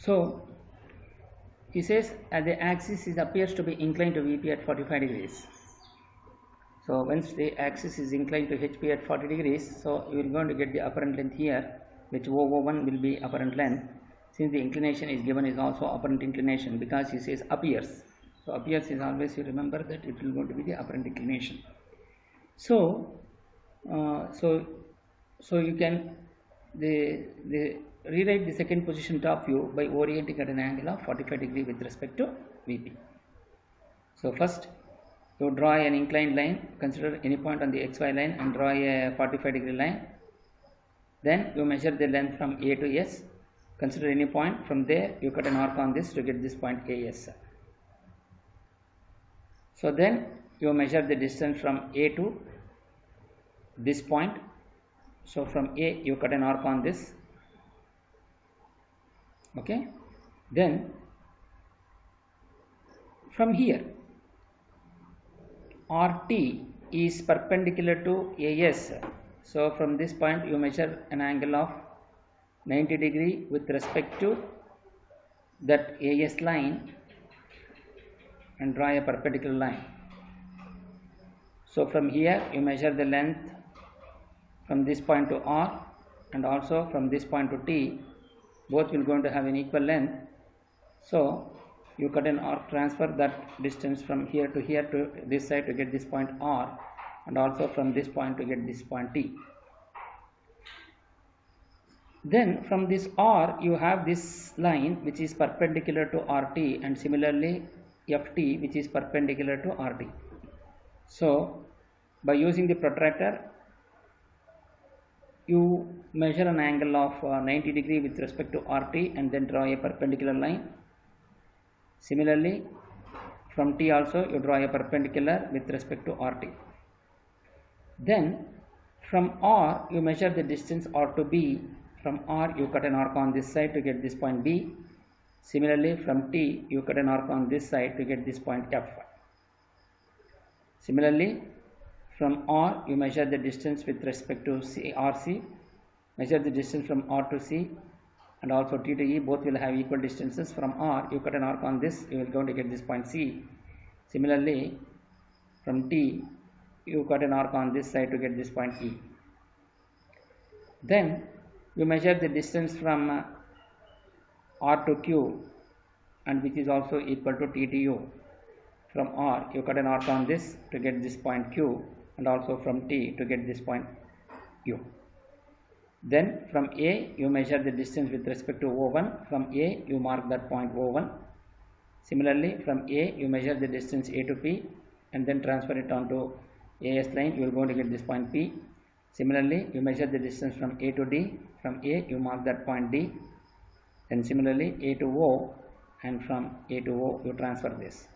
So he says the axis appears to be inclined to VP at 45 degrees. So once the axis is inclined to HP at 40 degrees, so you are going to get the apparent length here, which O1 will be apparent length. Since the inclination is given is also apparent inclination, because he says appears. So appears is always, you remember that it will going to be the apparent inclination. So you can rewrite the second position top view by orienting at an angle of 45 degree with respect to VP. So first you draw an inclined line, consider any point on the XY line and draw a 45 degree line. Then you measure the length from A to S, consider any point, from there you cut an arc on this to get this point AS. So then you measure the distance from A to this point. So from A you cut an arc on this, okay. Then from here RT is perpendicular to AS. So from this point you measure an angle of 90 degree with respect to that AS line and draw a perpendicular line. So from here you measure the length from this point to R and also from this point to T. Both will going to have an equal length. So you cut an arc, transfer that distance from here to this side to get this point R, and also from this point to get this point T. Then from this R you have this line which is perpendicular to RT, and similarly FT which is perpendicular to RT. So by using the protractor you measure an angle of 90 degree with respect to RT and then draw a perpendicular line. Similarly from T also you draw a perpendicular with respect to RT. Then from R you measure the distance R to B. From R you cut an arc on this side to get this point B. Similarly from T you cut an arc on this side to get this point F. Similarly from R you measure the distance with respect to RC, measure the distance from R to C, and also T to E, both will have equal distances. From R you cut an arc on this, you will going to get this point C. Similarly from T you cut an arc on this side to get this point E. Then you measure the distance from R to Q, and which is also equal to T to U. From R you cut an arc on this to get this point Q, and also from T to get this point U. Then from A you measure the distance with respect to O1. From A you mark that point O1. Similarly from A you measure the distance A to P and then transfer it onto AS line. You are going to get this point P. Similarly you measure the distance from A to D. From A you mark that point D. Then similarly A to O, and from A to O you transfer this.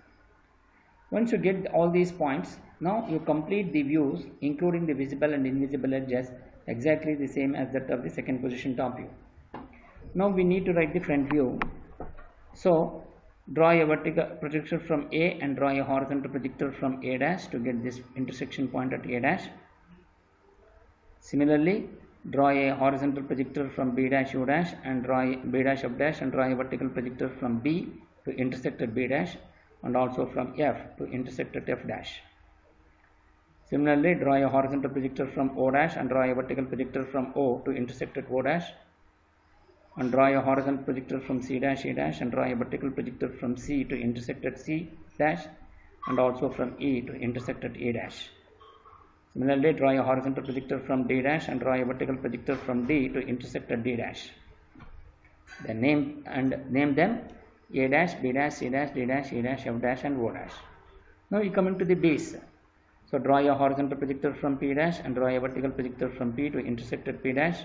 Once you get all these points, now you complete the views including the visible and invisible edges exactly the same as that of the second position top view. Now we need to write the front view. So draw a vertical projector from A and draw a horizontal projector from A dash to get this intersection point at A dash. Similarly draw a horizontal projector from B dash U dash and draw a B dash F dash, and draw a vertical projector from B to intersect at B dash, and also from F to intersect at F dash. Similarly draw a horizontal projector from O dash and draw a vertical projector from O to intersect at O dash, and draw a horizontal projector from C dash E dash and draw a vertical projector from C to intersect at C dash, and also from E to intersect at E dash. Similarly draw a horizontal projector from D dash and draw a vertical projector from D to intersect at D dash. Then name them A dash, B dash, C dash, D dash, E dash, F dash, and O dash. Now you come into the base. So draw a horizontal projector from P dash and draw a vertical projector from P to intersect at P dash.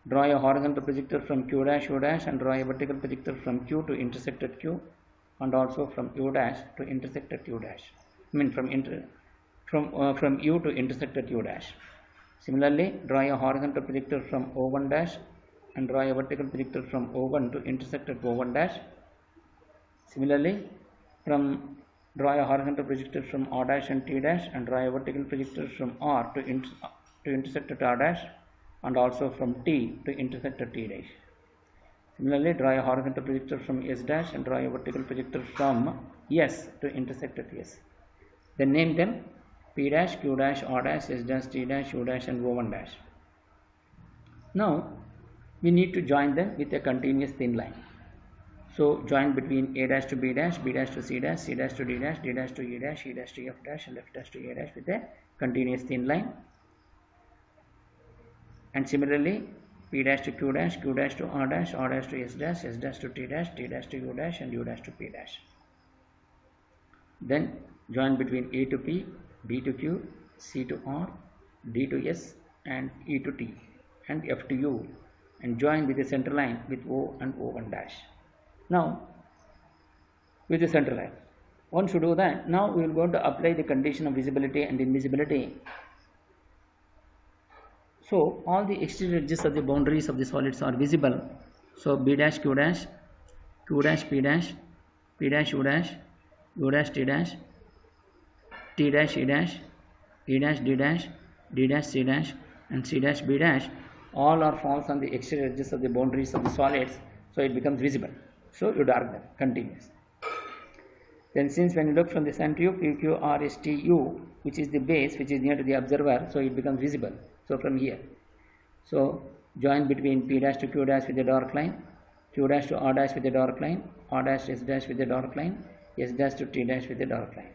Draw a horizontal projector from Q dash, U dash, and draw a vertical projector from Q to intersect at Q, and also from U dash to intersect at U dash. From U to intersect at U dash. Similarly, draw a horizontal projector from O1 dash and draw a vertical projector from O1 to intersect at O1 dash. Similarly, draw a horizontal projector from R dash and T dash and draw a vertical projector from R to intersect at R dash, and also from T to intersect at T dash. Similarly, draw a horizontal projector from S dash and draw a vertical projector from S to intersect at S. Then name them P dash, Q dash, R dash, S dash, T dash, U dash and O1 dash. Now we need to join them with a continuous thin line. So join between A dash to B dash, B dash to C dash, C dash to D dash, D dash to E dash, E dash to F dash and F dash to A dash with a continuous thin line. And similarly P dash to Q dash, Q dash to R dash, R dash to S dash, S dash to T dash, T dash to U dash and U dash to P dash. Then join between A to P, B to Q, C to R, D to S and E to T and F to U and join with the center line with O and O1 dash. Now with the center line. Once you do that, now we are going to apply the condition of visibility and invisibility. So all the exterior edges of the boundaries of the solids are visible. So B dash Q dash, Q dash P dash, P dash U dash, U dash T dash, T dash E dash, E dash D dash, D dash C dash and C dash B dash all are falls on the exterior edges of the boundaries of the solids, so it becomes visible. So you dark them continuous. Then since when you look from the center view, PQRSTU, which is the base which is near to the observer, so it becomes visible. So from here, so join between P dash to Q dash with a dark line, Q dash to R dash with a dark line, R dash S dash with a dark line, S dash to T dash with a dark line.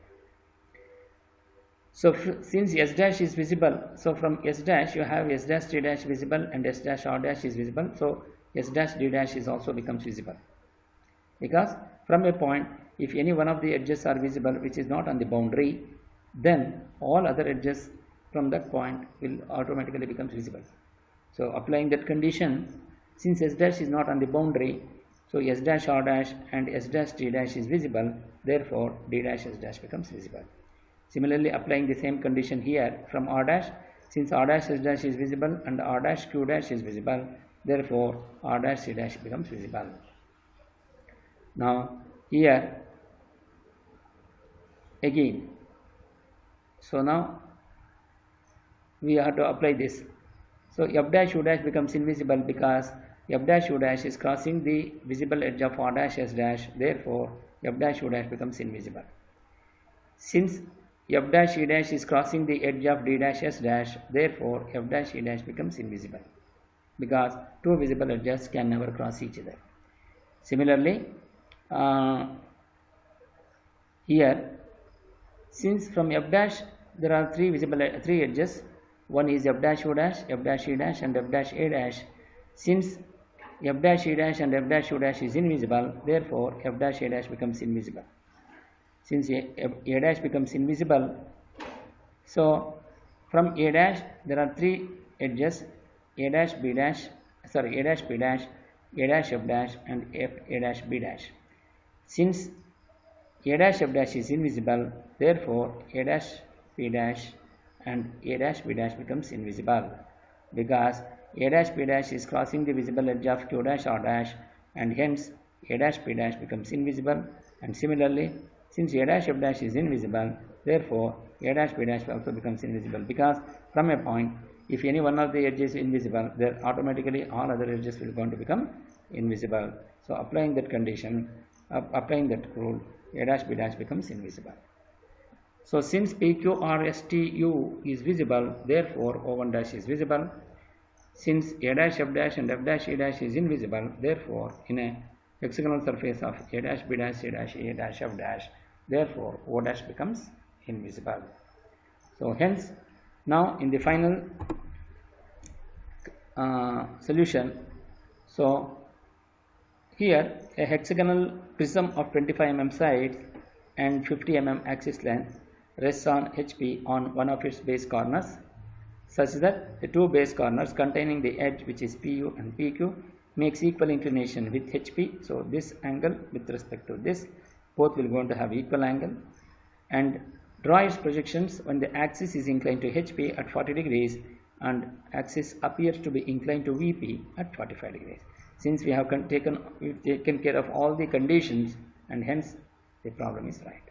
So since S dash is visible, so from S dash you have S dash T dash visible and S dash R dash is visible. So S dash D dash is also becomes visible. Because from a point, if any one of the edges are visible which is not on the boundary, then all other edges from that point will automatically become visible. So applying that condition, since S dash is not on the boundary, so S dash R dash and S dash T dash is visible, therefore D dash S dash becomes visible. Similarly, applying the same condition here from R dash, since R dash S dash is visible and R dash Q dash is visible, therefore R dash C dash becomes visible. Now here again, so now we have to apply this. So F dash U dash becomes invisible because F dash U dash is crossing the visible edge of R dash S dash, therefore F dash U dash becomes invisible. Since F dash E dash is crossing the edge of D dash S dash, therefore F dash E dash becomes invisible because two visible edges can never cross each other. Similarly, here, since from F dash there are three edges, one is F dash U dash, F dash E dash and F dash A dash. Since F dash E dash and F dash U dash is invisible, therefore F dash A dash becomes invisible. Since A dash becomes invisible, so from A dash there are three edges, A dash B dash, sorry, A dash P dash, A dash F dash and A dash B dash. Since A dash F dash is invisible, therefore A dash P dash and A dash B dash becomes invisible because A dash P dash is crossing the visible edge of Q dash R dash and hence A dash P dash becomes invisible. And similarly, since A dash F dash is invisible, therefore A dash B dash also becomes invisible because from a point, if any one of the edges is invisible, then automatically all other edges will going to become invisible. So applying that condition, applying that rule, A dash B dash becomes invisible. So since PQRSTU is visible, therefore O1 dash is visible. Since A dash F dash and F dash E dash is invisible, therefore in a hexagonal surface of A dash B dash C dash A dash F dash, therefore O dash becomes invisible. So hence now in the final solution, so here a hexagonal prism of 25 mm sides and 50 mm axis length rests on HP on one of its base corners, such that the two base corners containing the edge, which is PU and PQ, makes equal inclination with HP. So this angle with respect to this, both will going to have equal angle, and draw its projections when the axis is inclined to HP at 40 degrees and axis appears to be inclined to VP at 45 degrees. Since we have taken care of all the conditions, and hence the problem is right.